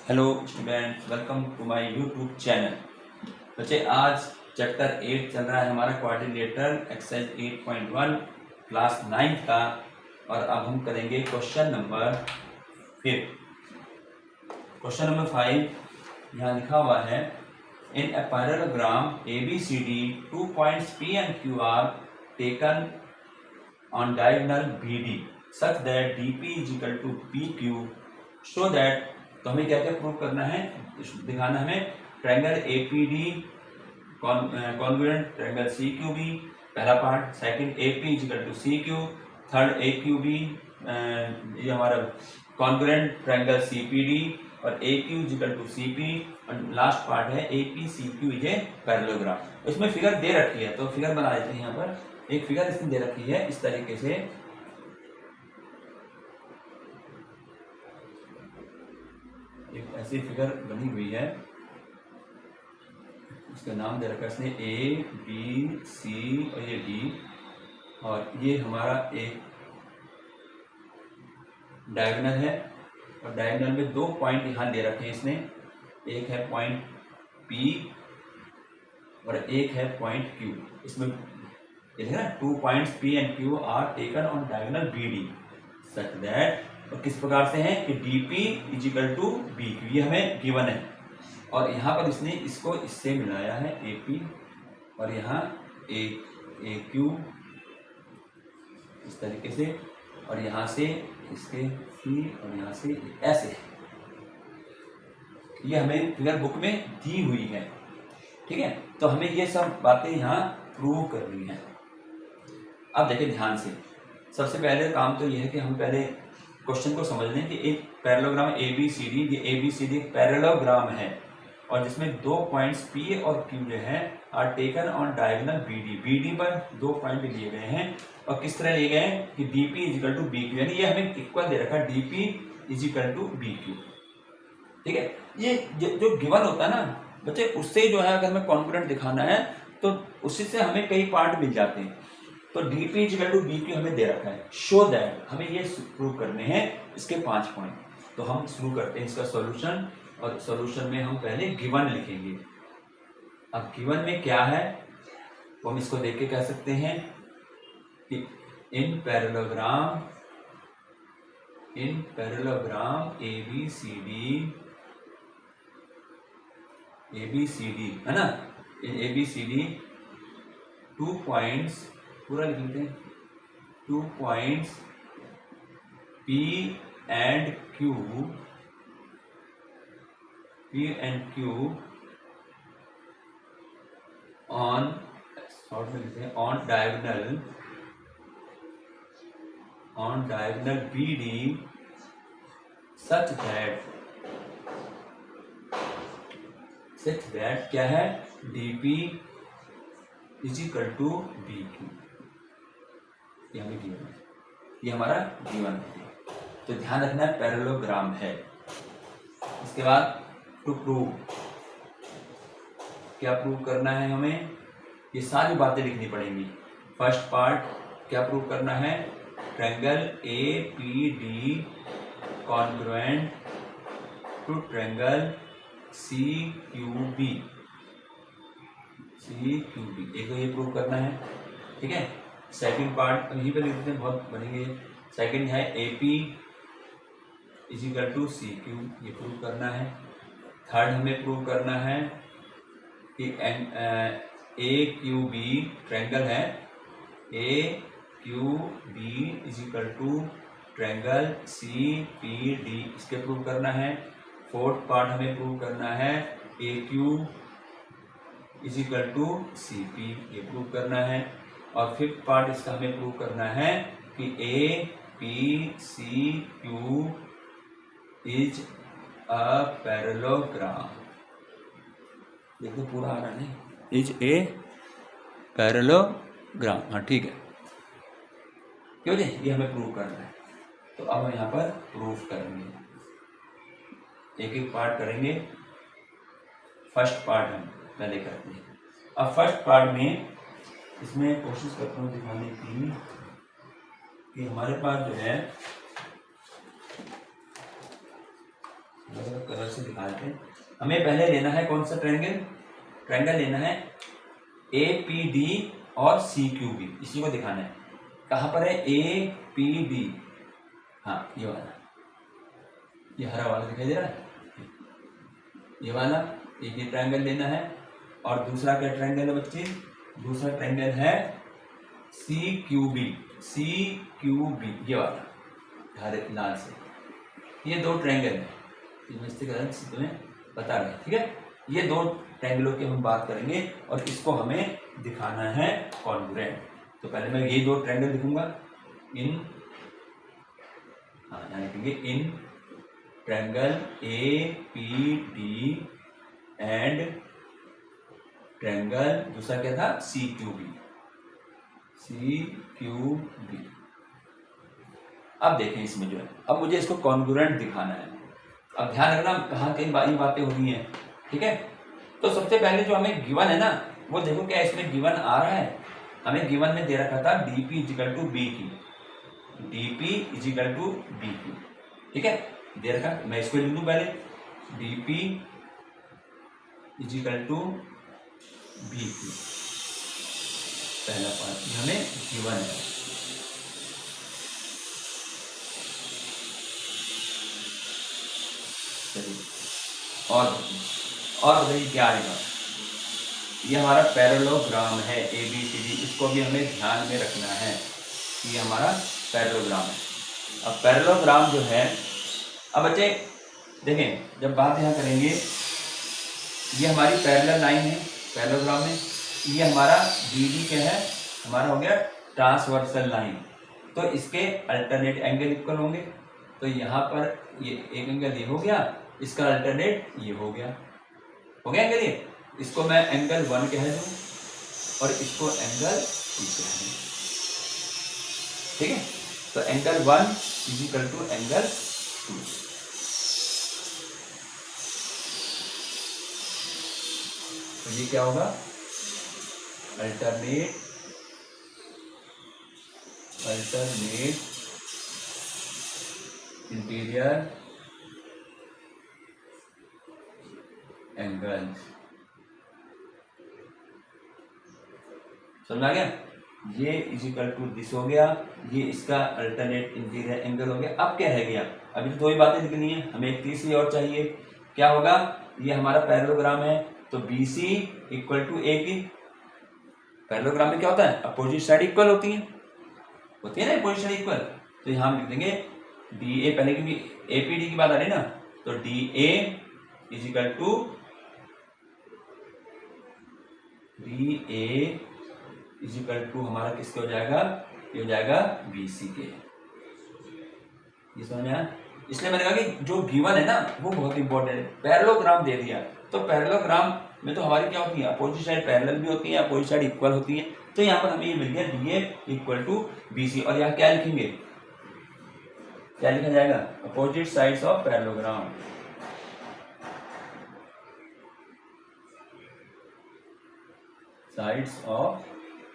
Hello student, welcome to my YouTube channel. बच्चे आज chapter 8 चल रहा है हमारा क्वाड्रिलेटरल एक्सरसाइज 8.1 क्लास 9 का। और अब हम करेंगे क्वेश्चन नंबर 5। क्वेश्चन नंबर 5 यहाँ लिखा हुआ है, in a parallelogram ABCD 2 points P and Q are taken on diagonal BD such that DP is equal to PQ so that। तो हमें क्या क्या प्रूव करना है, दिखाना हमें triangle APD congruent triangle CQB, पहला part. Second AP is equal to CQ, third AQB ये हमारा कॉन्ग्रुएंट ट्रायंगल CPD और AQ is equal to CP, और लास्ट पार्ट है APCQ इज ए पैरेललोग्राम। इसमें फिगर दे रखी है तो फिगर बना देते हैं। यहाँ पर एक फिगर इसमें दे रखी है इस तरीके से। एक ऐसी फिगर बनी हुई है, उसका नाम दे रखा है इसने ABC और ये D, और ये हमारा एक डायगोनल है और डायगोनल में दो पॉइंट यहाँ दे रखे हैं इसने। एक है पॉइंट P और एक है पॉइंट Q। इसमें ये है ना, 2 points P and Q are taken on diagonal BD such that, और किस प्रकार से है कि DP is equal to BQ, ये हमें गिवन है। और यहाँ पर इसने इसको इससे मिलाया है AP, और यहाँ AQ इस तरीके से, और यहाँ से इसके C और यहाँ से ऐसे। ये हमें फिगर बुक में दी हुई है, ठीक है। तो हमें ये सब बातें यहाँ प्रूव करनी है। अब देखिए ध्यान से, सबसे पहले काम तो यह है कि हम पहले क्वेश्चन को समझ लें कि एक पैरेललोग्राम ABCD, ये ABCD एक पैरेललोग्राम है और जिसमें दो पॉइंट्स P और Q जो है are taken on diagonal BD पर दो पॉइंट लिए गए हैं। और किस तरह लिए गए हैं कि DP is equal to BQ, यानी ये हमें इक्वल दे रखा है DP is equal to BQ, ठीक है। ये जो गिवन होता है ना बच्चे, उससे जो है अगर हमें कॉन्ग्रुएंट दिखाना है तो उसी से हमें कई पार्ट मिल जाते हैं। तो DP is equal to BQ हमें दे रखा है, शो दैट हमें ये प्रूव करने हैं इसके 5 पॉइंट। तो हम शुरू करते हैं इसका सॉल्यूशन, और सॉल्यूशन में हम पहले गिवन लिखेंगे। अब गिवन में क्या है वो हम इसको देख के कह सकते हैं कि इन पैरेललोग्राम ABCD है ना, इन ABCD 2 पॉइंट्स पूरा लिख लेते हैं, 2 points P and Q on short में लिखते हैं on diagonal BD such that क्या है, DP is equal to BQ। ये हमें गिवन है, ये हमारा गिवन है। तो ध्यान रखना है पैरेललोग्राम है। इसके बाद टू प्रूव, क्या प्रूव करना है हमें, ये सारी बातें लिखनी पड़ेंगी। फर्स्ट पार्ट क्या प्रूव करना है, triangle APD congruent to triangle CQB, एक तो ये प्रूव करना है, ठीक है। सेकंड पार्ट यहीं पे लिख देते हैं, बहुत बनेंगे। सेकंड है AP is equal to CQ, ये प्रूव करना है। थर्ड हमें प्रूव करना है कि AQB ट्रायंगल है, AQB is equal to triangle CPD, इसके प्रूव करना है। फोर्थ पार्ट हमें प्रूव करना है AQ is equal to CP, ये प्रूव करना है। और फिफ्थ पार्ट इसका हमें प्रूव करना है कि APCQ इज अ पैरेललोग्राम। देखो पूरा आ रहा है, इज ए पैरेललोग्राम, हाँ ठीक है, क्यों जी, ये हमें प्रूव करना है। तो अब हम यहाँ पर प्रूफ करेंगे, एक एक पार्ट करेंगे। फर्स्ट पार्ट हम पहले करते हैं। अब फर्स्ट पार्ट में इसमें कोशिश करता हूँ दिखाने की कि हमारे पास जो है कलर से दिखा देते हैं। हमें पहले लेना है कौन सा ट्रायंगल, ट्रायंगल लेना है APD और CQB, इसी को दिखाना है। कहाँ पर है APD, हाँ ये वाला, ये हरा वाला दिखाई दे रहा है, ये वाला, एक ये ट्रायंगल लेना है। और दूसरा क्या ट्रायंगल है बच्चे, दूसरा ट्रायंगल है CQB, CQB ये वाला हरे लाल से, ये दो ट्रायंगल है, तुम्हें बता रहे हैं, ठीक है। ये दो ट्रायंगलों की हम बात करेंगे और इसको हमें दिखाना है कॉन्ग्रुएंट। तो पहले मैं ये दो ट्रायंगल लिखूंगा, इन, हाँ यहाँ लिखेंगे in triangle APD and triangle दूसरा क्या था CQB, CQB। अब देखें इसमें जो है, अब मुझे इसको कॉन्ग्रुएंट दिखाना है। अब ध्यान रखना कहाँ कहीं बारी बातें हो रही हैं, ठीक है। तो सबसे पहले जो हमें गिवन है ना, वो देखो क्या इसमें गिवन आ रहा है। हमें गिवन में दे रखा था DP is equal to BQ, DP is equal to BQ, ठीक है, दे रखा। मैं इसको लिख दूं पहले, DP इजिकल टू BQ, पहला पार्ट हमें गिवन है। और बताइए क्या आएगा, ये हमारा पैरेललोग्राम है ABCD, इसको भी हमें ध्यान में रखना है, ये हमारा पैरेललोग्राम है। अब पैरेललोग्राम जो है, अब बच्चे देखें जब बात यहाँ करेंगे, ये हमारी पैरेलल लाइन है पैरेललोग्राम में, ये हमारा BD क्या है, हमारा हो गया ट्रांसवर्सल लाइन, तो इसके अल्टरनेट एंगल इक्वल होंगे। तो यहाँ पर ये एक एंगल ये हो गया, इसका अल्टरनेट ये हो गया एंगल ये, इसको मैं एंगल 1 कह दूं और इसको एंगल 2 कह दूं, ठीक है। तो एंगल 1 इजिकल टू एंगल 2, तो ये क्या होगा, अल्टरनेट इंटीरियर एंगल, समझ आ गया। ये इजिकल टू दिस हो गया, ये इसका अल्टरनेट इंटीरियर एंगल हो गया। अब क्या है गया, अभी तो दो ही बातें लिखनी है, हमें एक तीसरी और चाहिए। क्या होगा, ये हमारा पैरेललोग्राम है, तो BC equal to AP। Parallelogram में क्या होता है, अपोजिट साइड इक्वल होती है ना, अपोजिट साइड इक्वल। तो यहाँ हम लिख देंगे DA, पहले क्योंकि APD की बात आ रही ना, तो DA is equal to DA is equal to हमारा किसके हो जाएगा, ये हो जाएगा BC के। ये समझ में आया। इसलिए मैंने कहा कि जो गिवन है ना वो बहुत इंपॉर्टेंट है। पैरेललोग्राम दे दिया, तो पैरेललोग्राम में तो हमारी क्या होती है, अपोजिट साइड पैरेलल भी होती है, अपोजिट साइड इक्वल होती है। तो यहाँ पर हमें ये मिल गया DA इक्वल टू BC, और यहाँ क्या लिखेंगे, क्या लिखा जाएगा, opposite sides of parallelogram. Sides of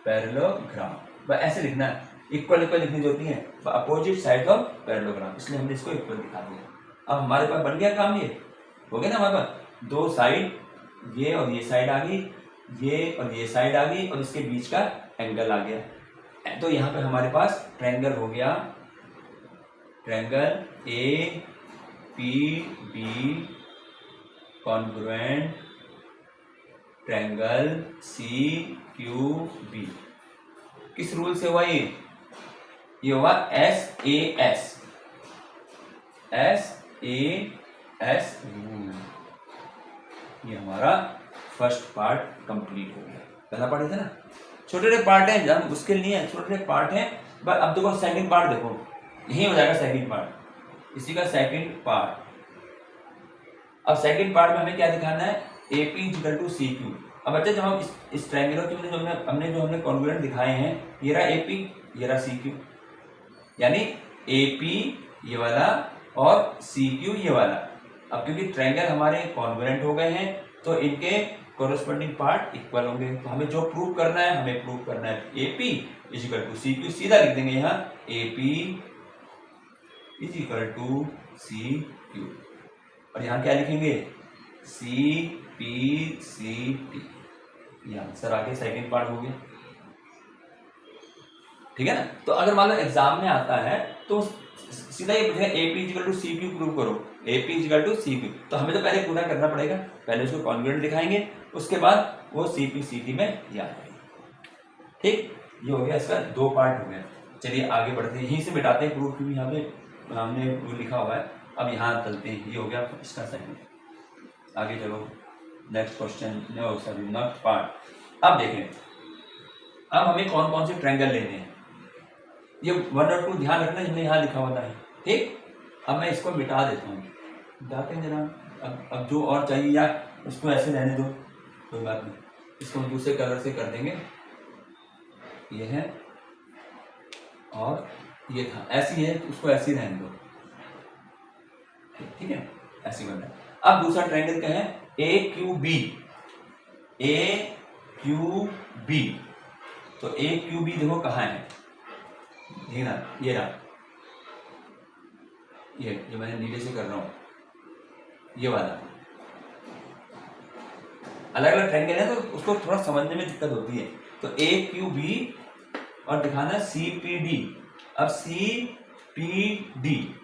parallelogram, बस ऐसे लिखना है, इक्वल लिखनी जो होती है अपोजिट साइड ऑफ पैरेललोग्राम, इसलिए हमने इसको इक्वल दिखा दिया। अब हमारे पास बन गया काम, ये हो गया ना हमारे पास, दो साइड, ये और ये साइड आ गई, ये और ये साइड आ गई, और इसके बीच का एंगल आ गया। तो यहाँ पे हमारे पास ट्रायंगल हो गया, triangle APB congruent triangle CQB। किस रूल से हुआ ये हुआ SAS रूल। ये हमारा फर्स्ट पार्ट कंप्लीट हो गया। पहला पार्ट था ना, छोटे छोटे पार्ट हैं, ज्यादा मुश्किल नहीं है, छोटे छोटे पार्ट हैं। बस अब देखो सेकंड पार्ट, देखो यही हो जाएगा सेकंड पार्ट, इसी का सेकंड पार्ट। अब सेकंड पार्ट में हमें क्या दिखाना है, AP इक्वल टू CQ। अब बच्चे जब हम इस ट्रायंगल के हमने कॉन्ग्रुएंट दिखाए हैं, ये रहा AP, ये रहा CQ, यानी AP ये वाला और CQ ये वाला। अब क्योंकि ट्रायंगल हमारे कॉन्ग्रुएंट हो गए हैं, तो इनके कोरस्पोंडिंग पार्ट इक्वल होंगे। तो हमें जो प्रूव करना है, हमें प्रूव करना है AP इक्वल टू CQ। सीधा लिख देंगे यहाँ AP इक्वल टू CQ। और यहाँ क्या लिखेंगे, सी पी सी टी, ये आंसर आगे सेकेंड पार्ट हो गया। ठीक है ना। तो अगर मान लो एग्जाम में आता है तो सीधा ये पूछेगा A P is equal to C Q prove करो, A P is equal to C Q, तो हमें तो पहले पूरा करना पड़ेगा, पहले उसको कॉन्ग्रुएंट दिखाएंगे, उसके बाद वो सी पी सी टी में याद आएगा। ठीक, ये हो गया, इसका दो पार्ट हो गया। चलिए आगे बढ़ते हैं, यहीं से मिटाते हैं प्रूफ, क्योंकि यहाँ पे हमने वो लिखा हुआ है। अब यहाँ चलते हैं, ये हो गया इसका सेकंड। आगे चलो, नेक्स्ट क्वेश्चन, नेक्स्ट पार्ट। अब देखें, अब हमें कौन कौन से ट्रायंगल लेने हैं, ये 1 और 2 ध्यान रखना, हमने यहाँ लिखा हुआ है। ठीक, अब मैं इसको मिटा देता हूँ, मिटाते हैं जरा। अब जो और चाहिए या उसको ऐसे रहने दो, कोई बात नहीं, इसको हम दूसरे कलर से कर देंगे। ये है और ये था, ऐसी है तो उसको ऐसे ही रहने दो। ठीक है, ऐसी बनना है। अब दूसरा ट्रायंगल क्या है, ए क्यू बी, ए क्यू बी। तो ए क्यू बी देखो कहाँ है, देखना, ये रहा, ये जो मैंने नीचे से कर रहा हूँ, ये वाला। अलग अलग ट्रायंगल है तो उसको थोड़ा समझने में दिक्कत होती है। तो ए क्यू बी और दिखाना सी पी डी। अब सी पी डी,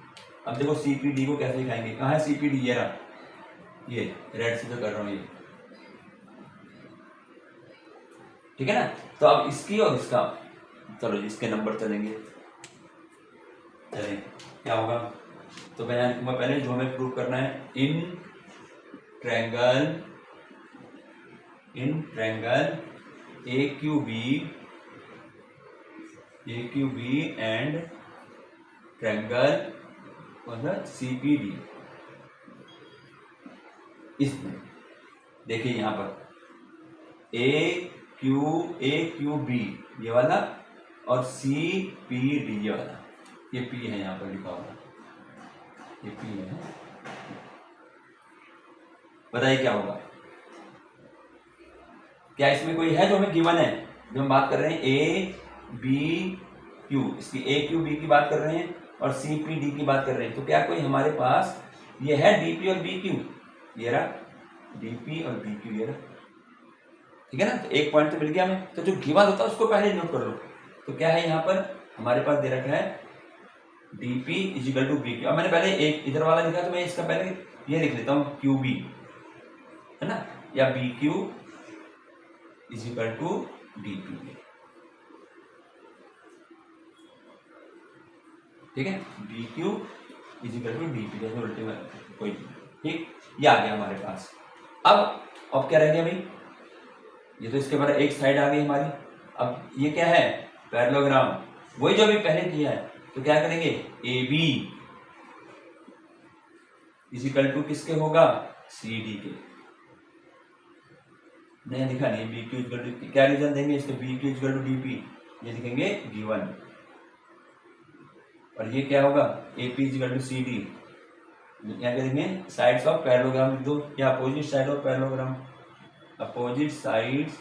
अब देखो सी पी डी को कैसे दिखाएंगे, कहाँ है सी पी डी, ये रहा, ये रेड से जो कर रहा हूँ ये। ठीक है ना। तो अब इसकी और इसका, चलो इसके नंबर चलेंगे, चलें क्या होगा। तो मैं पहले जो हमें प्रूव करना है, in triangle A Q B and triangle C P D. इसमें देखिए यहाँ पर ए क्यू बी ये वाला और सी पी डी ये वाला, ये पी है यहाँ पर लिखा हुआ, ये पी है। बताइए क्या होगा, क्या इसमें कोई है जो हमें गिवन है, जो हम बात कर रहे हैं ए बी क्यू, इसकी ए क्यू बी की बात कर रहे हैं और सी पी डी की बात कर रहे हैं। तो क्या कोई हमारे पास ये है डी पी और बी क्यू, ये रहा डी पी और बी क्यू, ये रहा। ठीक है ना, तो एक पॉइंट तो मिल गया हमें। तो जो गिवन होता है उसको पहले नोट कर लो। तो क्या है यहाँ पर हमारे पास दे रखा है D P is equal to B Q. अब मैंने पहले एक इधर वाला लिखा, तो मैं इसका पहले ये लिख लेता हूँ क्यू बी, है ना, या B Q is equal to D P. ठीक है, B Q is equal to D P, जैसे उल्टे में कोई। ठीक, ये आ गया हमारे पास। अब क्या रह गया भाई, ये तो इसके बाद एक साइड आ गई हमारी। अब ये क्या है, पैरेललोग्राम, वही जो अभी पहले किया है। तो क्या करेंगे, ए बी इजिकल टू किसके होगा, सी डी के। नहीं लिखा नहीं, बी क्यू इजिकल टू, क्या रीजन देंगे इसके, B Q is equal to D P, ये लिखेंगे गिवन। और ये क्या होगा, A P is equal to C D, क्या करेंगे, साइड्स ऑफ पैरेललोग्राम लिख दो, या opposite side of parallelogram, opposite sides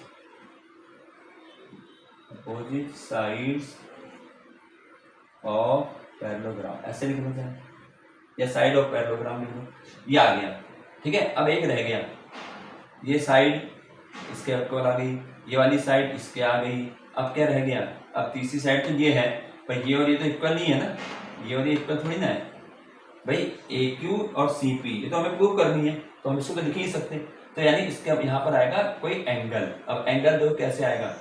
of parallelogram, ऐसे लिखना चाहिए, या साइड ऑफ पैरेललोग्राम लिख दो। ये आ गया। ठीक है, अब एक रह गया, ये साइड इसके इक्वल आ गई, ये वाली साइड इसके आ गई। अब क्या रह गया, अब तीसरी साइड तो ये है, पर ये और ये तो इक्वल नहीं है ना, ये और ये इक्वल थोड़ी ना है भाई। ए क्यू और सी पी ये तो हमें प्रूव करनी है, तो हम इसको तो लिख ही सकते। तो यानी इसके अब यहाँ पर आएगा कोई एंगल। अब एंगल दो कैसे आएगा,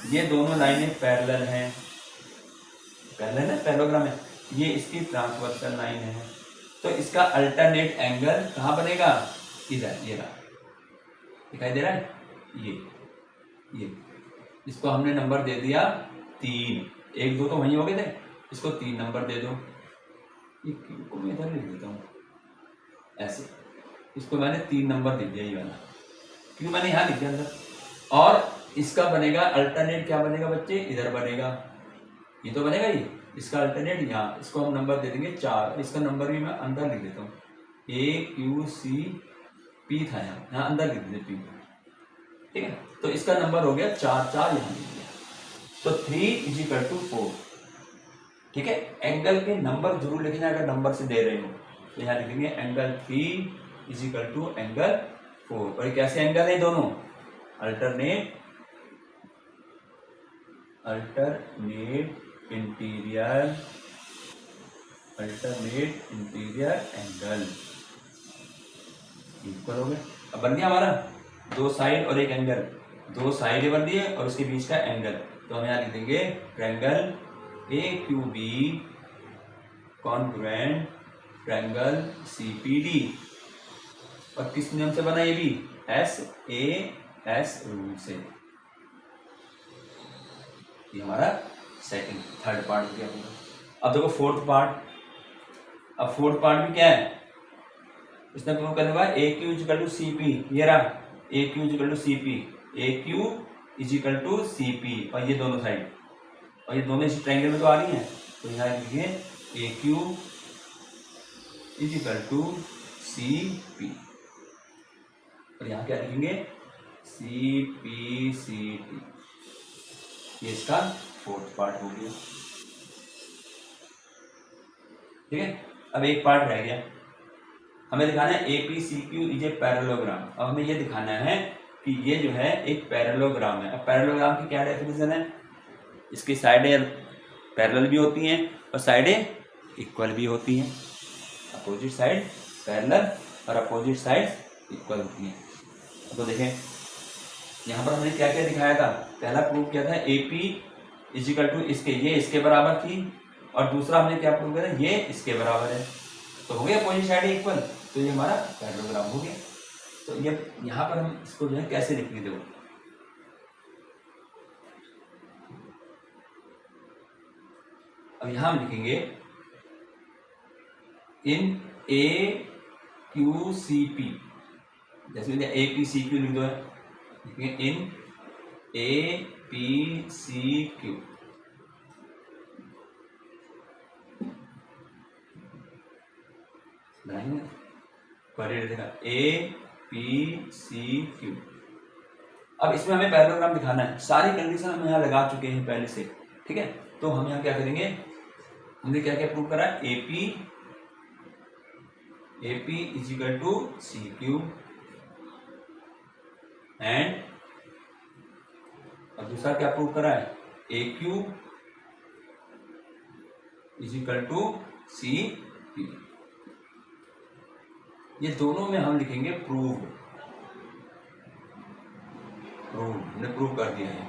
ये दोनों लाइनें पैरेलल हैं, पैरेलल है, पैरेललोग्राम है, ये इसकी ट्रांसवर्सल लाइन है। तो इसका अल्टरनेट एंगल कहाँ बनेगा, इधर, ये रहा, दिखाई दे रहा है, ये इसको हमने नंबर दे दिया 3, 1 2 तो वहीं हो गए थे, इसको 3 नंबर दे दो। ये को मैं इधर लिख देता हूँ ऐसे, इसको मैंने 3 नंबर दे दिया, ये वाला, क्योंकि मैंने यहाँ लिख दिया अंदर। और इसका बनेगा अल्टरनेट, क्या बनेगा बच्चे, इधर बनेगा, ये तो बनेगा ही, इसका अल्टरनेट यहाँ, इसको हम नंबर दे देंगे 4। इसका नंबर भी मैं अंदर लिख देता हूँ, ए क्यू सी पी था यहाँ अंदर लिख देते पी। ठीक है, तो इसका नंबर हो गया 4, 4 यहाँ लिख दिया। तो 3 इजिकल टू 4। ठीक है, एंगल के नंबर जरूर लिखना अगर नंबर से दे रहे हो, तो यहाँ लिखेंगे angle 3 is equal to angle 4। और कैसे एंगल है दोनों? अल्टरनेट इंटीरियर एंगल इक्वल हो गए। अब बन गया हमारा दो साइड और एक एंगल, दो साइड बन दिए और उसके बीच का एंगल। तो हम यहाँ लिख देंगे triangle AQB congruent triangle CPD। और किस नियम से बना? ये भी SAS रूल से। ये हमारा थर्ड पार्ट हो गया। अब देखो फोर्थ पार्ट। अब फोर्थ पार्ट में क्या है? इसने प्रूव करने का AQ इजिकल टू CP। ये रहा AQ is equal to CP, AQ is equal to CP और ये दोनों साइड, और ये दोनों इस ट्रायंगल में तो आ रही हैं। तो यहाँ लिखिए AQ इजिकल टू CP और यहाँ क्या लिखेंगे CPCT। ये इसका फोर्थ पार्ट हो गया। ठीक है, अब एक पार्ट रह गया, हमें दिखाना है APCQ इज ए पैरेललोग्राम। अब हमें ये दिखाना है कि ये जो है एक पैरेललोग्राम है। अब पैरेललोग्राम की क्या डेफिनेशन है? इसकी साइडें पैरेलल भी होती हैं और साइडें इक्वल भी होती हैं। अपोजिट साइड पैरेलल और अपोजिट साइड इक्वल होती हैं। तो देखें यहाँ पर हमने क्या क्या दिखाया था। पहला प्रूव किया था AP इजिकल टू इसके, ये इसके बराबर थी, और दूसरा हमने क्या प्रूव किया था, ये इसके बराबर है। तो हो गया अपोजिट साइड इक्वल, तो ये हमारा पैरेललोग्राम हो गया। तो ये यहाँ पर हम इसको जो है कैसे लिखेंगे? देखो अब यहाँ हम लिखेंगे इन AQCP, जैसे APCQ लिख दो है, लिखेंगे इन APCQ बनाएंगे APCQ। अब इसमें हमें पैरेललोग्राम दिखाना है। सारी कंडीशन हम यहाँ लगा चुके हैं पहले से। ठीक है, तो हम यहाँ क्या करेंगे, हमने क्या क्या प्रूव करा? AP is equal to CQ and अब दूसरा क्या प्रूव करा है? AQ is equal to CP। ये दोनों में हम लिखेंगे प्रूव। हमने प्रूव कर दिया है,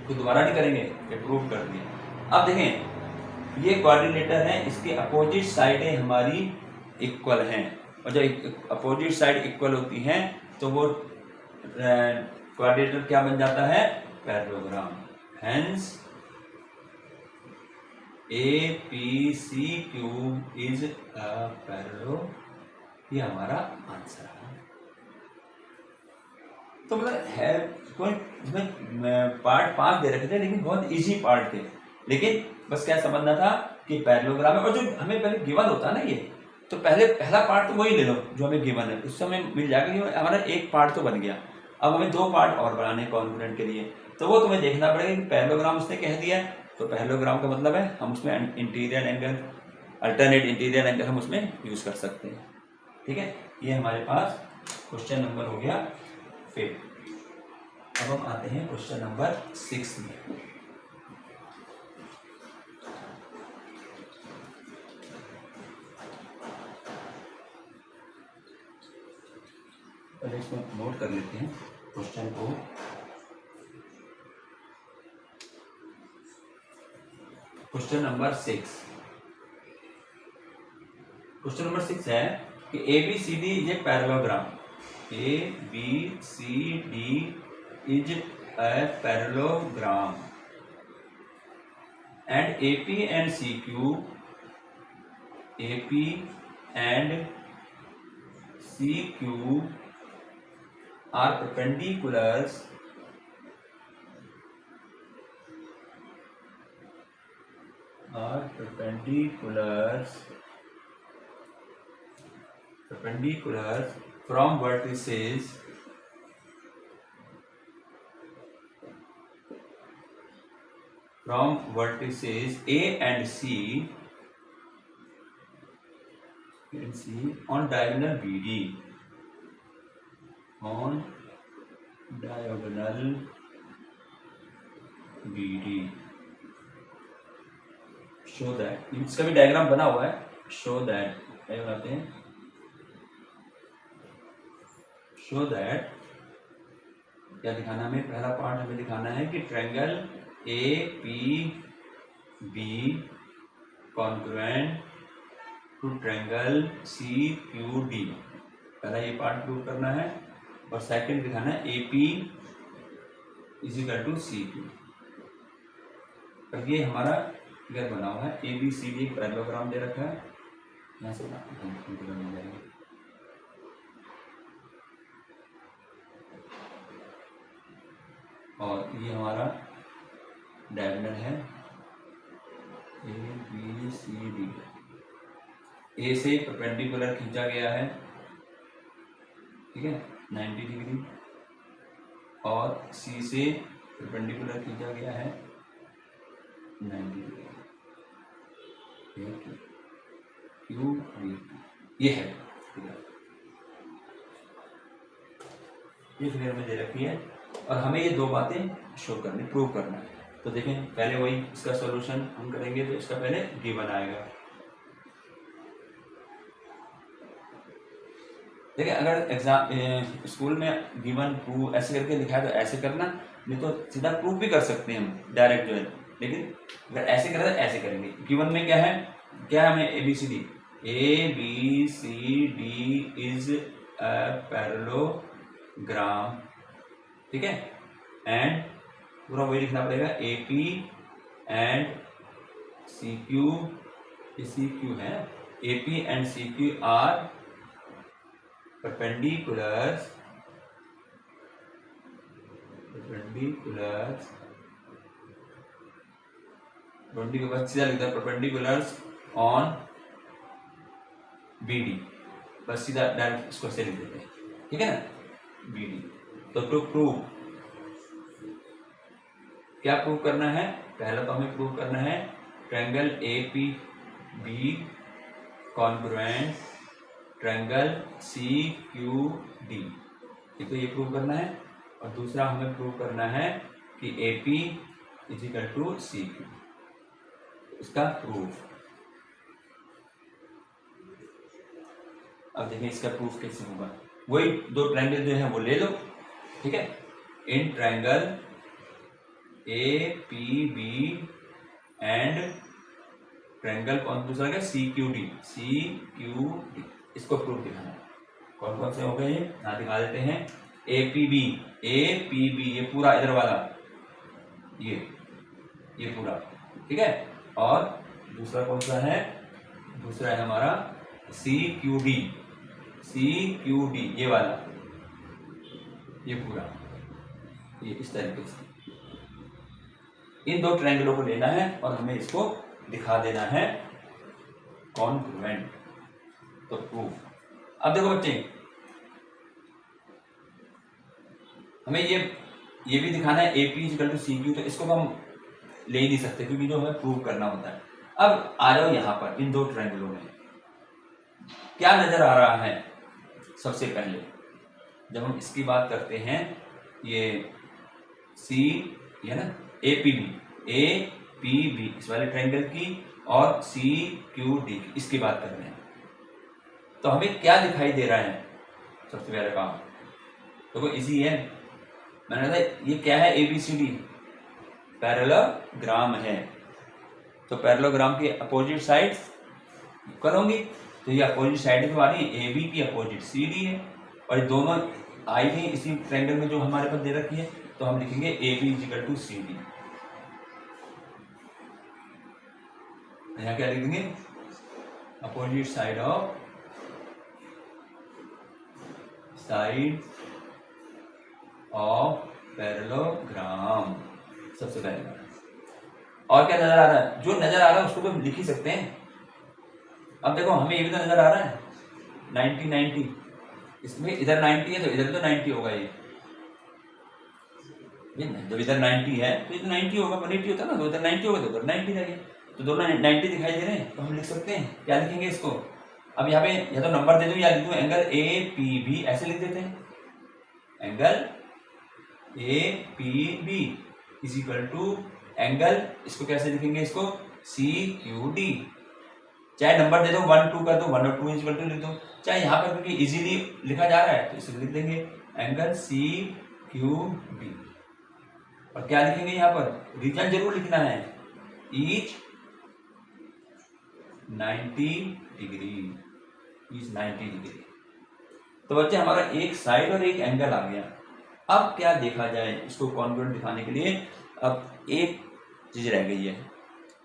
तो दोबारा नहीं करेंगे, ये प्रूव कर दिया। अब देखें ये क्वाड्रिलेटर है, इसके अपोजिट साइडें हमारी इक्वल हैं, और जब अपोजिट साइड इक्वल होती हैं तो वो क्वाड्रिलेटर क्या बन जाता है? Parallelogram. Hence APCQ is a parallelogram. ये हमारा आंसर है। तो मतलब है कोई इसमें पार्ट 5 दे रखे थे, लेकिन बहुत इजी पार्ट थे, लेकिन बस क्या समझना था कि पैरेललोग्राम है। और जो हमें पहले गिवन होता है ना, ये तो पहला पार्ट तो वही ले लो जो हमें गिवन है, उससे हमें मिल जाएगा कि हमारा एक पार्ट तो बन गया। अब हमें दो पार्ट और बनाने कॉन्ग्रुएंट के लिए, तो वो तुम्हें देखना पड़ेगा कि पैरेललोग्राम उसने कह दिया है, तो पैरेललोग्राम का मतलब है हम उसमें interior angle, alternate interior angle हम उसमें यूज कर सकते हैं। ठीक है, ये हमारे पास क्वेश्चन नंबर हो गया 5। अब हम आते हैं क्वेश्चन नंबर 6 में। पहले इसको नोट कर लेते हैं क्वेश्चन को। क्वेश्चन नंबर 6 है कि ABCD is a parallelogram. ABCD is a parallelogram and AP and CQ are perpendiculars from vertices A and C in C on diagonal B D, on diagonal B D, show that, इसका भी diagram बना हुआ है, show that क्या बनाते हैं, show that क्या दिखाना हमें, पहला पार्ट हमें दिखाना है कि triangle A P B congruent to triangle C Q D, पहला ये पार्ट प्रूव करना है, और सेकंड दिखाना है A P is equal to C Q. अब ये हमारा फिगर बना हुआ है, A B C D parallelogram दे रखा है, यहाँ से मिल जाएगा, और ये हमारा डायगोनल है ए बी सी डी, ए से परपेंडिकुलर खींचा गया है, ठीक है 90 डिग्री, और सी से परपेंडिकुलर खींचा गया है 90 डिग्री, क्यू ये है ये फिगर में दे रखी है, और हमें ये दो बातें शो करनी, प्रूव करना है। तो देखें पहले वही इसका सॉल्यूशन हम करेंगे, तो इसका पहले गिवन आएगा। देखिए अगर एग्जाम स्कूल में गिवन प्रूव ऐसे करके लिखा है तो ऐसे करना, नहीं तो सीधा प्रूव भी कर सकते हैं हम डायरेक्ट जो है, लेकिन अगर ऐसे करें तो ऐसे करेंगे। गिवन में क्या है, क्या है हमें A B C D is a parallelogram, ठीक है, एंड पूरा वही लिखना पड़ेगा, A P and C Q, C Q है, A P and C Q are perpendiculars के बाद सीधा लिखता है perpendiculars on BD, बस सीधा डायरेक्ट इसको ऐसे लिख देते हैं, ठीक है ना BD। तो टू प्रूव क्या प्रूव करना है, पहला तो हमें प्रूव करना है triangle A P B congruent triangle C Q D, एक तो ये प्रूव करना है, और दूसरा हमें प्रूव करना है कि A P is equal to C Q, इसका प्रूफ। अब देखिए इसका प्रूफ कैसे होगा, वही दो ट्रायंगल जो है वो ले लो, ठीक है, in triangle A P B and triangle कौन दूसरा क्या, सी क्यू डी, इसको प्रूफ दिखाना है। कौन कौन से हो गए ये यहाँ दिखा देते हैं, ए पी बी ये पूरा इधर वाला, ये पूरा, ठीक है, और दूसरा कौन सा है, दूसरा है हमारा सी क्यू डी ये वाला, ये पूरा, ये इस तरीके से इन दो ट्रायंगलों को लेना है और हमें इसको दिखा देना है कॉन्ग्रुएंट, तो प्रूफ। अब देखो बच्चे हमें ये भी दिखाना है A P equal to C Q, तो इसको हम ले ही नहीं सकते क्योंकि जो हमें प्रूव करना होता है। अब आ जाओ यहाँ पर इन दो ट्रायंगलों में क्या नजर आ रहा है, सबसे पहले जब हम इसकी बात करते हैं, ये सी है ना ए पी बी इस वाले ट्रायंगल की, और सी क्यू डी की, इसकी बात कर रहे हैं, तो हमें क्या दिखाई दे रहा है, सबसे पहले काम देखो इजी है, मैंने कहा ये क्या है, A B C D parallelogram है, तो पैरेललोग्राम के अपोजिट साइड्स इक्वल होंगी, तो ये अपोजिट साइड वाली ए बी की अपोजिट सी डी है, और ये दोनों आई थी इसी ट्रायंगल में जो हमारे पास दे रखी है, तो हम लिखेंगे A B equal to C D, यहाँ क्या लिखेंगे, अपोजिट साइड ऑफ पैरेललोग्राम, सबसे पहले। और क्या नजर आ रहा है, जो नजर आ रहा है उसको तो हम लिख ही सकते हैं। अब देखो हमें ये भी तो नजर आ रहा है 90, इसमें इधर 90 है तो इधर तो 90 होगा, ये जब इधर 90 है तो इधर 90 होगा, 180 होता है ना, तो इधर 90 होगा तो उधर 90 लगे, तो दोनों 90 दिखाई दे रहे हैं, तो हम लिख सकते हैं, क्या लिखेंगे इसको, अब यहाँ पे या तो नंबर दे दूं या लिख दूं एंगल ए पी बी, ऐसे लिख देते हैं। Angle A P B is equal to angle, इसको कैसे लिखेंगे, इसको सी क्यू डी। चाहे नंबर दे दो 1 2 कर दो, 1 और 2 इज इक्वल टू लिख दो। चाहे यहाँ पर क्योंकि इजीली लिखा जा रहा है तो इसे लिख देंगे एंगल सी क्यू बी। और क्या लिखेंगे यहाँ पर, रीजन जरूर लिखना है, ईच 90 डिग्री, ईच 90 डिग्री। तो बच्चे हमारा एक साइड और एक एंगल आ गया। अब क्या देखा जाए इसको कॉन्ग्रुएंट दिखाने के लिए, अब एक चीज रह गई है,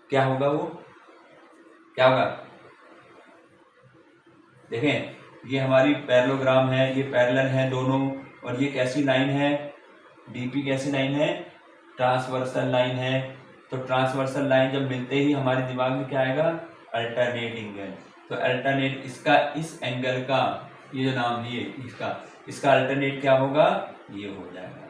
क्या होगा वो, क्या होगा, देखें ये हमारी पैरेललोग्राम है, ये पैरेलल है दोनों, और ये कैसी लाइन है, डीपी कैसी लाइन है, ट्रांसवर्सल लाइन है। तो ट्रांसवर्सल लाइन जब मिलते ही हमारे दिमाग में क्या आएगा, अल्टरनेट एंगल। तो अल्टरनेट इसका, इस एंगल का, ये जो नाम है इसका अल्टरनेट क्या होगा, ये हो जाएगा,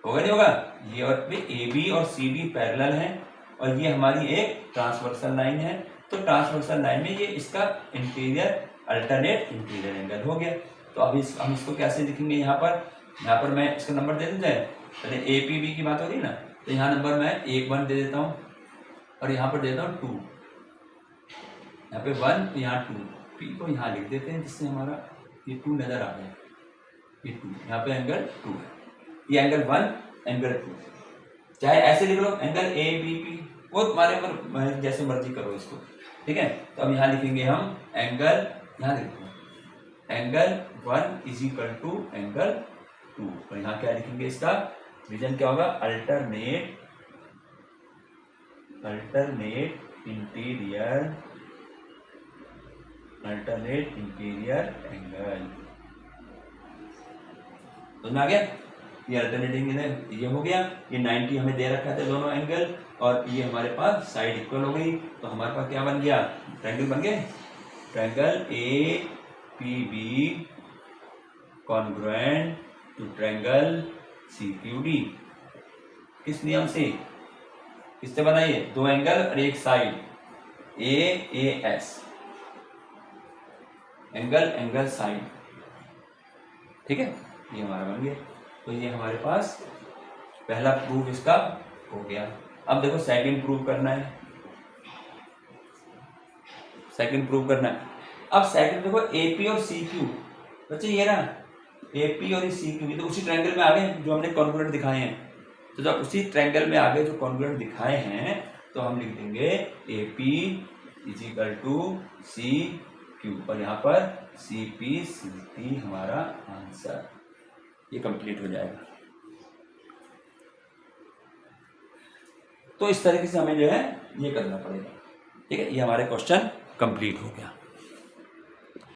होगा नहीं होगा, ये और ए बी और सी डी पैरेलल है और ये हमारी एक ट्रांसवर्सल लाइन है। तो ट्रांसवर्सल लाइन में ये इसका इंटीरियर, अल्टरनेट इंटीरियर एंगल हो गया। तो अभी हम इसको कैसे लिखेंगे, यहाँ पर मैं इसका नंबर दे दूँ, पहले ए पी बी की बात हो रही है ना, तो यहाँ नंबर मैं 1 दे देता हूँ और यहाँ पर दे देता हूँ 2, यहाँ पे 1 यहाँ 2, पी को यहाँ लिख देते हैं जिससे हमारा ये 2 नजर आ जाए, ये 2, यहाँ पे एंगल 2 है, ये एंगल 1 एंगल 2, चाहे ऐसे लिख लो एंगल ए बी पी, वो तुम्हारे ऊपर जैसे मर्जी करो इसको, ठीक है। तो अब यहाँ लिखेंगे हम एंगल, यहाँ लिखो angle 1 is equal to angle 2, और यहाँ क्या लिखेंगे, इसका रीजन क्या होगा, अल्टरनेट इंटीरियर एंगल। समझ में आ गया, ये अल्टरनेटिंग एंगल ये हो गया, ये 90 हमें दे रखा था दोनों एंगल, और ये हमारे पास साइड इक्वल हो गई। तो हमारे पास क्या बन गया, ट्रायंगल बन गए, triangle A P B congruent to triangle C Q D. किस नियम से, किससे बनाइए, दो एंगल और एक side, A S, angle side, ठीक है, ये हमारा बन गया। तो ये हमारे पास पहला प्रूफ इसका हो गया। अब देखो सेकंड प्रूफ करना है, अब सेकंड देखो एपी और सी क्यू, बच्चे ये ना एपी और सी क्यू तो उसी ट्रायंगल में आ गए जो हमने कॉन्ग्रुएंट दिखाए हैं। तो जब उसी ट्रायंगल में आगे जो कॉन्ग्रुएंट दिखाए हैं तो हम लिख देंगे AP is equal to C Q, और यहाँ पर सी पी सी टी हमारा आंसर, ये कंप्लीट हो जाएगा। तो इस तरीके से हमें जो है ये करना पड़ेगा, ठीक है, ये हमारे क्वेश्चन कंप्लीट हो गया।